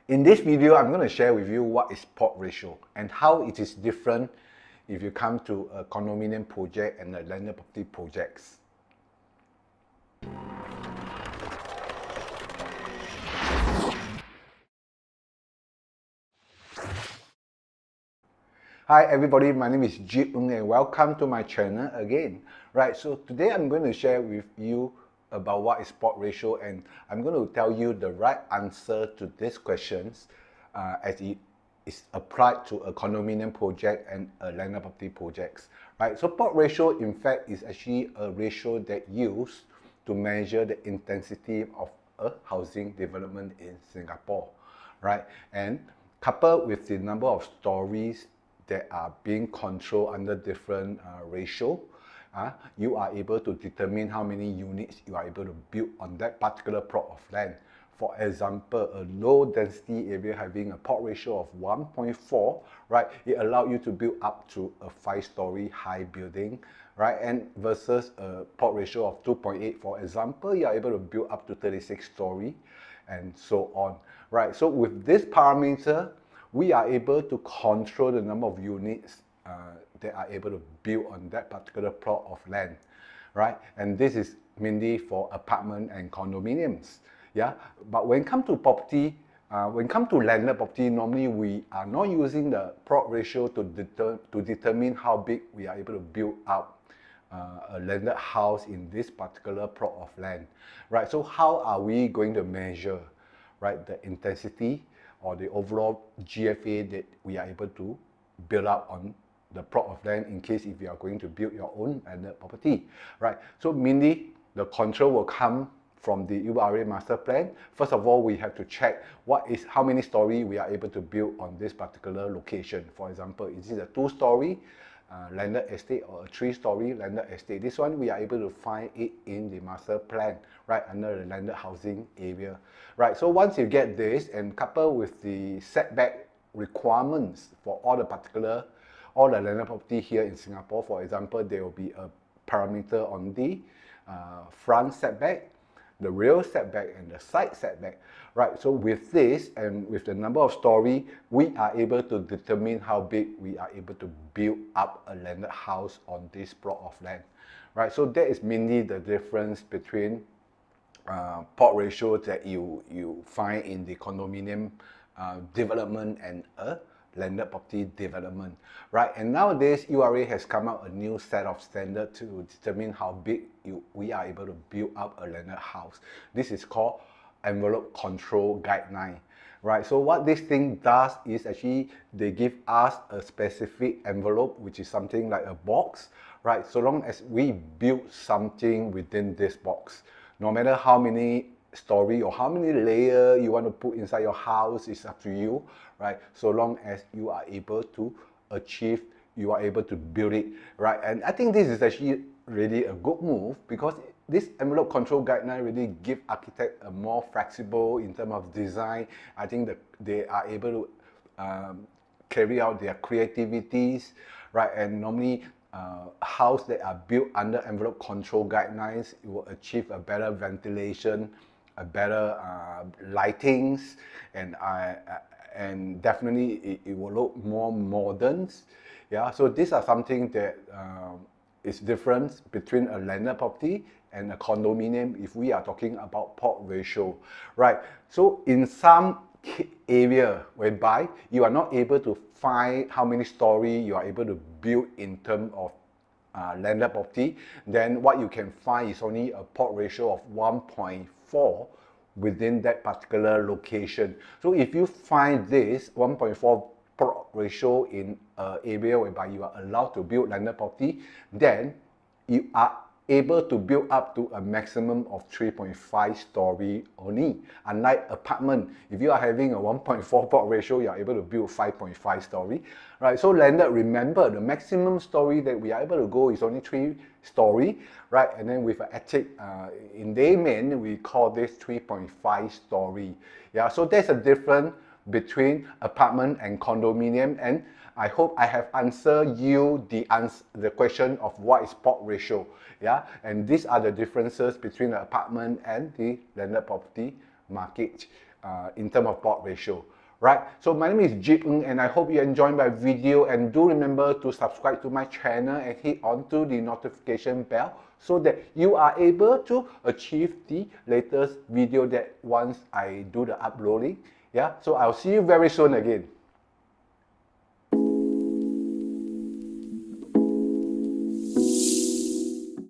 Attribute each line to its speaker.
Speaker 1: In this video, I'm going to share with you what is plot ratio and how it is different if you come to a condominium project and a landed property projects. Hi everybody, my name is Ji Ng and welcome to my channel again. Right, so today I'm going to share with you about what is plot ratio, and I'm going to tell you the right answer to these questions as it is applied to a condominium project and a landed property projects. Right, so plot ratio in fact is actually a ratio that used to measure the intensity of a housing development in Singapore. Right, and coupled with the number of stories that are being controlled under different ratio, you are able to determine how many units you are able to build on that particular plot of land. For example, a low density area having a plot ratio of 1.4, right, it allows you to build up to a 5-story high building, right, and versus a plot ratio of 2.8, for example, you are able to build up to 36-story and so on, right. So with this parameter, we are able to control the number of units that are able to build on that particular plot of land, right? And this is mainly for apartment and condominiums, yeah? But when it comes to property, when it comes to landed property, normally we are not using the plot ratio to determine how big we are able to build up a landed house in this particular plot of land, right? So how are we going to measure, right, the intensity or the overall GFA that we are able to build up on the plot of land in case if you are going to build your own landed property, right? So mainly the control will come from the URA master plan. First of all, we have to check how many story we are able to build on this particular location. For example, is it a 2-story landed estate or a 3-story landed estate? This one we are able to find it in the master plan, right, under the landed housing area, right? So once you get this and coupled with the setback requirements for all the landed property here in Singapore, for example, there will be a parameter on the front setback, the rear setback and the side setback, right? So with this and with the number of story, we are able to determine how big we are able to build up a landed house on this plot of land, right? So that is mainly the difference between plot ratio that you find in the condominium development and a landed property development, right? And nowadays, URA has come out a new set of standards to determine how big we are able to build up a landed house. This is called envelope control guideline, right? So what this thing does is actually they give us a specific envelope, which is something like a box, right? So long as we build something within this box, no matter how many story or how many layers you want to put inside your house, is up to you, right? So long as you are able to achieve, you are able to build it, right? And I think this is actually really a good move because this envelope control guideline really give architect a more flexible in terms of design. I think that they are able to carry out their creativities, right? And normally house that are built under envelope control guidelines, it will achieve a better ventilation, a better lightings, and definitely it will look more modern. Yeah, so these are something that is different between a landed property and a condominium if we are talking about plot ratio, right? So in some area whereby you are not able to find how many story you are able to build in terms of landed property, then what you can find is only a plot ratio of 1.4 within that particular location. So if you find this 1.4 plot ratio in an area whereby you are allowed to build landed property, then you are able to build up to a maximum of 3.5 story only. Unlike apartment, if you are having a 1.4 plot ratio, you are able to build 5.5 story, right? So landed, remember the maximum story that we are able to go is only 3 story, right? And then with an attic in Dayman, we call this 3.5 story. Yeah, so there's a difference between apartment and condominium, and I hope I have answered you the question of what is plot ratio. Yeah, and these are the differences between the apartment and the landed property market. in terms of plot ratio. Right, so my name is Jip Ng and I hope you enjoyed my video, and do remember to subscribe to my channel and hit onto the notification bell so that you are able to achieve the latest video that once I do the uploading. Yeah, so I'll see you very soon again.